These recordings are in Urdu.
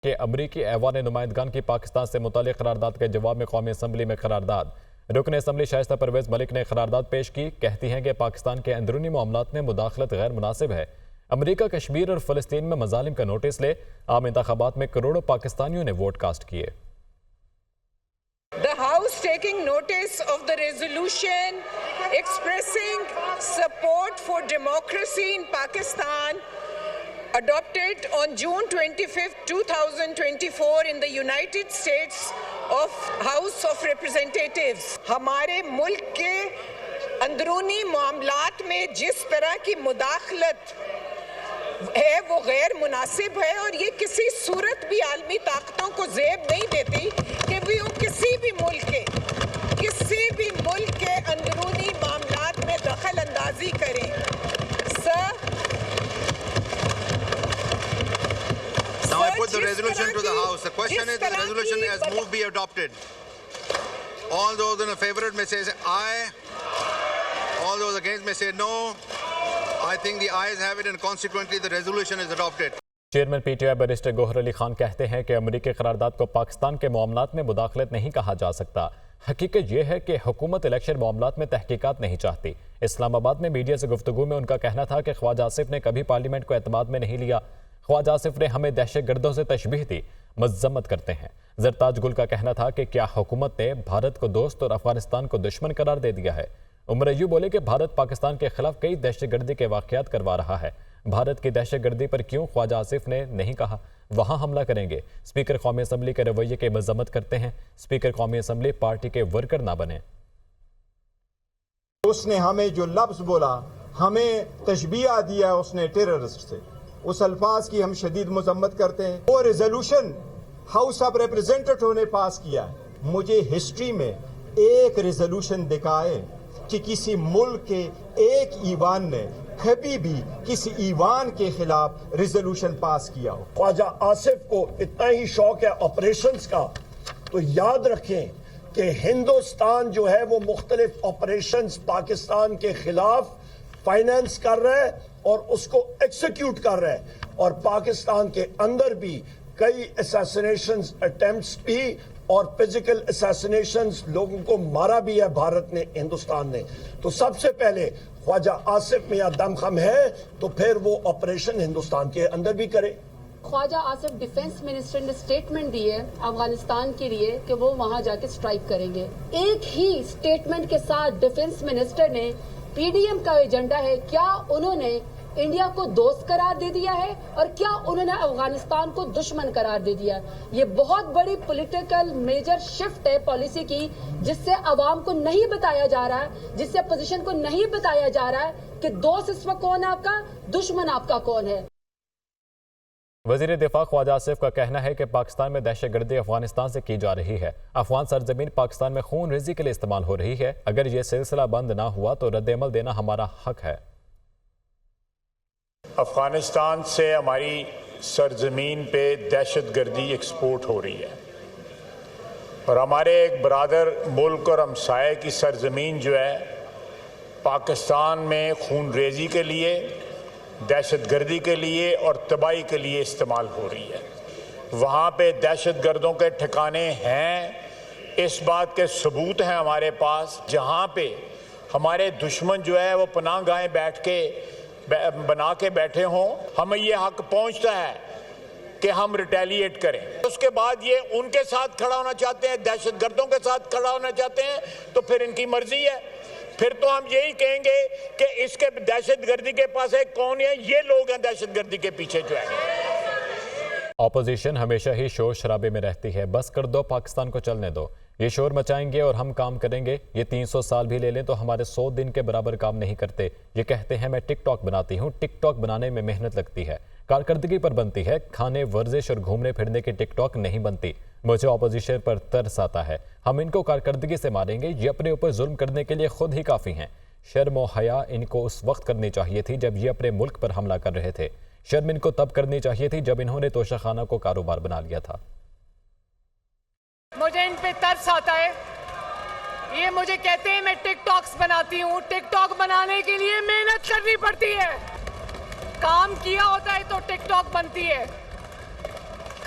کہ امریکی ایوان نمائندگان کی پاکستان سے متعلق قرارداد کے جواب میں قومی اسمبلی میں قرارداد۔ رکن اسمبلی شائستہ پرویز ملک نے قرارداد پیش کی، کہتی ہیں کہ پاکستان کے اندرونی معاملات میں مداخلت غیر مناسب ہے۔ امریکہ کشمیر اور فلسطین میں مظالم کا نوٹس لے، عام انتخابات میں کروڑوں پاکستانیوں نے ووٹ کاسٹ کیے۔ The House taking notice of the resolution expressing support for democracy in Pakistan adopted on June 25, 2024 in the United States of House of Representatives. ہمارے ملک کے اندرونی معاملات میں جس طرح کی مداخلت ہے وہ غیر مناسب ہے، اور یہ کسی صورت بھی عالمی طاقتوں کو زیب نہیں دیتی کہ وہ کسی بھی ملک کے اندرونی معاملات میں دخل اندازی کریں۔ Now I put the resolution to the House. The question is, the resolution as moved be adopted. All those in favor may say aye. All those against may say no. I think the ayes have it and consequently the resolution is adopted. Chairman PTI barrister Gohar Ali Khan کہتے ہیں کہ امریکی قرارداد کو پاکستان کے معاملات میں مداخلت نہیں کہا جا سکتا۔ حقیقت یہ ہے کہ حکومت الیکشن معاملات میں تحقیقات نہیں چاہتی۔ اسلام آباد میں میڈیا سے گفتگو میں ان کا کہنا تھا کہ خواجہ آصف نے کبھی پارلیمنٹ کو اعتماد میں نہیں لیا۔ خواجہ آصف نے ہمیں دہشت گردوں سے تشبیہ دی، مذمت کرتے ہیں۔ زرتاج گل کا کہنا تھا کہ کیا حکومت نے بھارت کو دوست اور افغانستان کو دشمن قرار دے دیا ہے۔ عمر ایوب بولے کہ بھارت پاکستان کے خلاف کئی دہشت گردی کے واقعات کروا رہا ہے۔ بھارت کی دہشت گردی پر کیوں خواجہ آصف نے نہیں کہا وہاں حملہ کریں گے۔ اسپیکر قومی اسمبلی کے رویے کی مذمت کرتے ہیں۔ اسپیکر قومی اسمبلی پارٹی کے ورکر نہ بنے۔ اس نے ہمیں جو لفظ بولا، ہمیں تشبیہ دیا اس نے ٹیررسٹ سے، اس الفاظ کی ہم شدید مذمت کرتے ہیں۔ وہ ریزولوشن ہاؤس آف ریپریزنٹیٹیو نے پاس کیا ہے، مجھے ہسٹری میں ایک ریزولوشن دکھائے کہ کسی ملک کے ایک ایوان نے کبھی بھی کسی ایوان کے خلاف ریزولوشن پاس کیا ہو۔ خواجہ آصف کو اتنا ہی شوق ہے آپریشنز کا، تو یاد رکھیں کہ ہندوستان جو ہے وہ مختلف آپریشنز پاکستان کے خلاف فائنانس کر رہا ہے اور اس کو ایکسیکیوٹ کر رہا ہے، اور پاکستان کے اندر بھی کئی اسیسینیشنز اٹیمپٹس بھی اور فزیکل اسیسینیشنز لوگوں کو مارا بھی ہے بھارت نے، ہندوستان نے۔ تو سب سے پہلے خواجہ آصف میں یا دم خم ہے تو پھر وہ آپریشن ہندوستان کے اندر بھی کرے۔ خواجہ آصف ڈیفنس منسٹر نے سٹیٹمنٹ دی ہے افغانستان کے لیے کہ وہ وہاں جا کے سٹرائک کریں گے۔ ایک ہی سٹیٹمنٹ کے ساتھ ڈیفنس منسٹر نے پی ڈی ایم کا ایجنڈا ہے، کیا انہوں نے انڈیا کو دوست قرار دے دیا ہے اور کیا انہوں نے افغانستان کو دشمن قرار دے دیا ہے؟ یہ بہت بڑی پولیٹیکل میجر شفٹ ہے پالیسی کی، جس سے عوام کو نہیں بتایا جا رہا ہے، جس سے اپوزیشن کو نہیں بتایا جا رہا ہے کہ دوست اس وقت کون ہے آپ کا، دشمن آپ کا کون ہے۔ وزیر دفاع خواجہ آصف کا کہنا ہے کہ پاکستان میں دہشت گردی افغانستان سے کی جا رہی ہے۔ افغان سرزمین پاکستان میں خون ریزی کے لیے استعمال ہو رہی ہے۔ اگر یہ سلسلہ بند نہ ہوا تو رد عمل دینا ہمارا حق ہے۔ افغانستان سے ہماری سرزمین پہ دہشت گردی ایکسپورٹ ہو رہی ہے، اور ہمارے ایک برادر ملک اور ہمسائے کی سرزمین جو ہے پاکستان میں خون ریزی کے لیے، دہشت گردی کے لیے اور تباہی کے لیے استعمال ہو رہی ہے۔ وہاں پہ دہشت گردوں کے ٹھکانے ہیں، اس بات کے ثبوت ہیں ہمارے پاس، جہاں پہ ہمارے دشمن جو ہے وہ پناہ گاہیں بنا کے بیٹھے ہوں، ہمیں یہ حق پہنچتا ہے کہ ہم ریٹیلیٹ کریں۔ اس کے بعد یہ ان کے ساتھ کھڑا ہونا چاہتے ہیں، دہشت گردوں کے ساتھ کھڑا ہونا چاہتے ہیں، تو پھر ان کی مرضی ہے۔ پھر تو ہم یہی کہیں گے کہ اس کے دہشت گردی کے پاس ایک کون ہے، یہ لوگ ہیں دہشت گردی کے پیچھے جو ہے۔ اپوزیشن ہمیشہ ہی شور شرابے میں رہتی ہے، بس کر دو، پاکستان کو چلنے دو۔ یہ شور مچائیں گے اور ہم کام کریں گے، یہ 300 سال بھی لے لیں تو ہمارے 100 دن کے برابر کام نہیں کرتے۔ یہ کہتے ہیں میں ٹک ٹاک بناتی ہوں، ٹک ٹاک بنانے میں محنت لگتی ہے، کارکردگی پر بنتی ہے، کھانے ورزش اور گھومنے پھرنے کی ٹک ٹاک نہیں بنتی۔ مجھے اپوزیشن پر ترس آتا ہے، ہم ان کو کارکردگی سے ماریں گے، یہ اپنے اوپر ظلم کرنے کے لیے خود ہی کافی ہیں۔ شرم و حیا ان کو اس وقت کرنی چاہیے تھی جب یہ اپنے ملک پر حملہ کر رہے تھے۔ شرم ان کو تب کرنی چاہیے تھی جب انہوں نے توشہ خانہ کو کاروبار بنا لیا تھا۔ مجھے ان پہ ترس آتا ہے، یہ مجھے کہتے ہیں میں ٹک ٹاکس بناتی ہوں، ٹک ٹاک بنانے کے لیے محنت کرنی پڑتی ہے، کام کیا ہوتا ہے تو ٹک ٹاک بنتی ہے،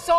100